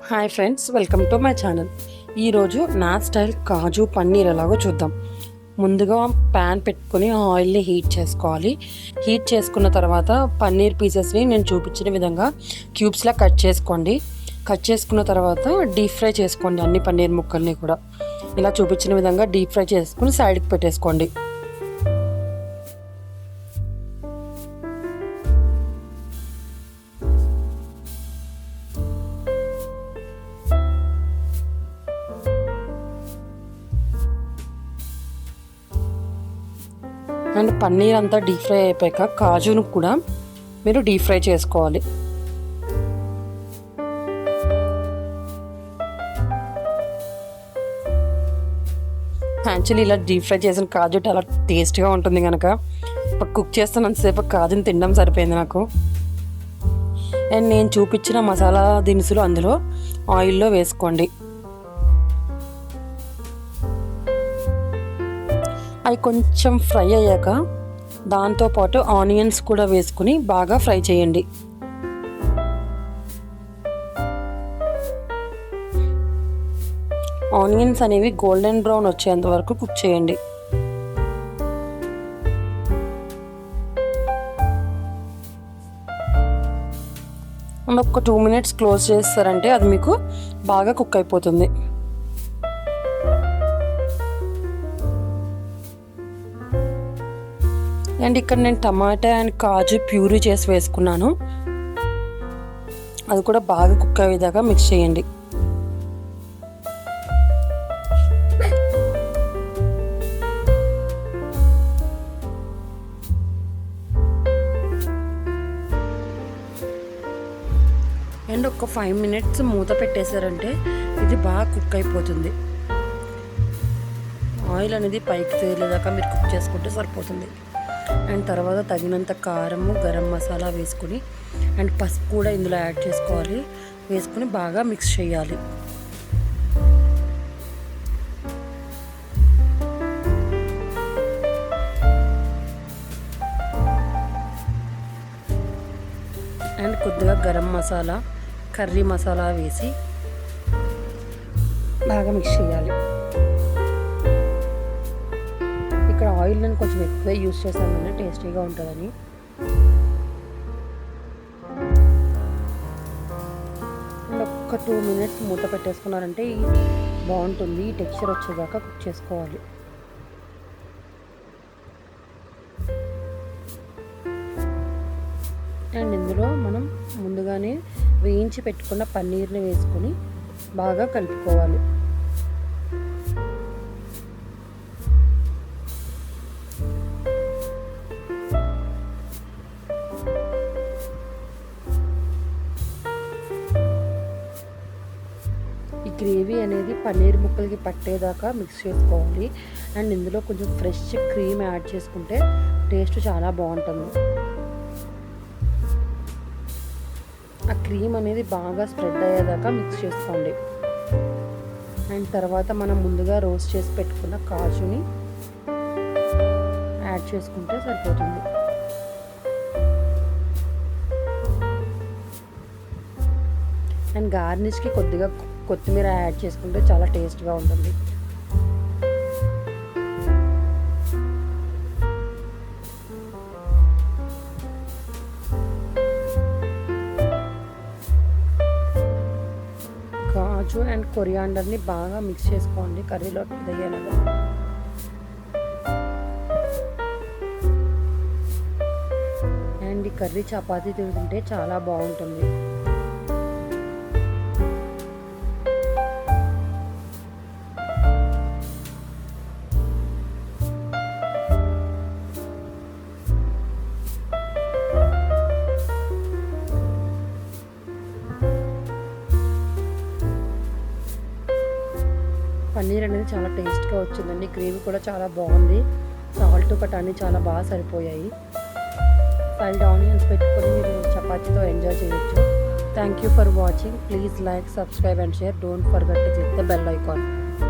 Hi friends, welcome to my channel. ఈరోజు నా style కాజు పన్నీర్ ఎలాగో చూద్దాం. ముందుగా ప్యాన్ పెట్టుకొని ఆయిల్ని హీట్ చేసుకోవాలి. హీట్ చేసుకున్న తర్వాత పన్నీర్ పీసెస్ని నేను చూపించిన విధంగా క్యూబ్స్లా కట్ చేసుకోండి. కట్ చేసుకున్న తర్వాత డీప్ ఫ్రై చేసుకోండి. అన్ని పన్నీర్ ముక్కల్ని కూడా ఇలా చూపించిన విధంగా డీప్ ఫ్రై చేసుకుని సైడ్కి పెట్టేసుకోండి. అండ్ పన్నీర్ అంతా డీప్ ఫ్రై అయిపోయాక కాజును కూడా మీరు డీప్ ఫ్రై చేసుకోవాలి. యాక్చువల్లీ ఇలా డీప్ ఫ్రై చేసిన కాజు చాలా టేస్ట్గా ఉంటుంది కనుక కుక్ చేస్తున్నంతసేపు కాజుని తినడం సరిపోయింది నాకు. అండ్ నేను చూపించిన మసాలా దినుసులు అందులో ఆయిల్లో వేసుకోండి. అవి కొంచెం ఫ్రై అయ్యాక దాంతోపాటు ఆనియన్స్ కూడా వేసుకుని బాగా ఫ్రై చేయండి. ఆనియన్స్ అనేవి గోల్డెన్ బ్రౌన్ వచ్చేంత వరకు కుక్ చేయండి. ఒక 2 minutes క్లోజ్ చేస్తారంటే అది మీకు బాగా కుక్ అయిపోతుంది. అండ్ ఇక్కడ నేను టమాటా అండ్ కాజు ప్యూరీ చేసి వేసుకున్నాను. అది కూడా బాగా కుక్ అయ్యేదాకా మిక్స్ చేయండి. అండ్ ఒక 5 minutes మూత పెట్టేశారంటే ఇది బాగా కుక్ అయిపోతుంది. ఆయిల్ అనేది పైకి తేలేదాకా మీరు కుక్ చేసుకుంటే సరిపోతుంది. అండ్ తర్వాత తగినంత కారము, గరం మసాలా వేసుకుని అండ్ పసుపు కూడా ఇందులో యాడ్ చేసుకోవాలి. వేసుకుని బాగా మిక్స్ చేయాలి. అండ్ కొద్దిగా గరం మసాలా, కర్రీ మసాలా వేసి బాగా మిక్స్ చేయాలి. ఇక్కడ ఆయిల్ నేను కొంచెం ఎక్కువ యూస్ చేశాను, టేస్టీగా ఉంటుందని. అండ్ ఒక 2 minutes మూత పెట్టేసుకున్నారంటే బాగుంటుంది. ఈ టెక్స్చర్ వచ్చేదాకా కుక్ చేసుకోవాలి. అండ్ ఇందులో మనం ముందుగానే వేయించి పెట్టుకున్న పన్నీర్ని వేసుకొని బాగా కలుపుకోవాలి. ఈ గ్రేవీ అనేది పన్నీర్ ముక్కలకి పట్టేదాకా మిక్స్ చేసుకోవాలి. అండ్ ఇందులో కొంచెం ఫ్రెష్ క్రీమ్ యాడ్ చేసుకుంటే టేస్ట్ చాలా బాగుంటుంది. ఆ క్రీమ్ అనేది బాగా స్ప్రెడ్ అయ్యేదాకా మిక్స్ చేసుకోండి. అండ్ తర్వాత మనం ముందుగా రోస్ట్ చేసి పెట్టుకున్న కాజుని యాడ్ చేసుకుంటే సరిపోతుంది. అండ్ గార్నిష్కి కొద్దిగా కొత్తిమీర యాడ్ చేసుకుంటే చాలా టేస్ట్గా ఉంటుంది. కాజు అండ్ కొరియాండర్ని బాగా మిక్స్ చేసుకోండి కర్రీలో వేయాలగా. అండ్ ఈ కర్రీ చపాతీ తింటుంటే చాలా బాగుంటుంది. పన్నీర్ అనేది చాలా టేస్ట్గా వచ్చిందండి. గ్రేవీ కూడా చాలా బాగుంది. సాల్ట్ కట్ అన్నీ చాలా బాగా సరిపోయాయి. ఫ్రైడ్ ఆనియన్స్ పెట్టుకొని మీరు చపాతీతో ఎంజాయ్ చేయొచ్చు. Thank you for watching. Please like, subscribe and share. Don't forget to click the bell icon.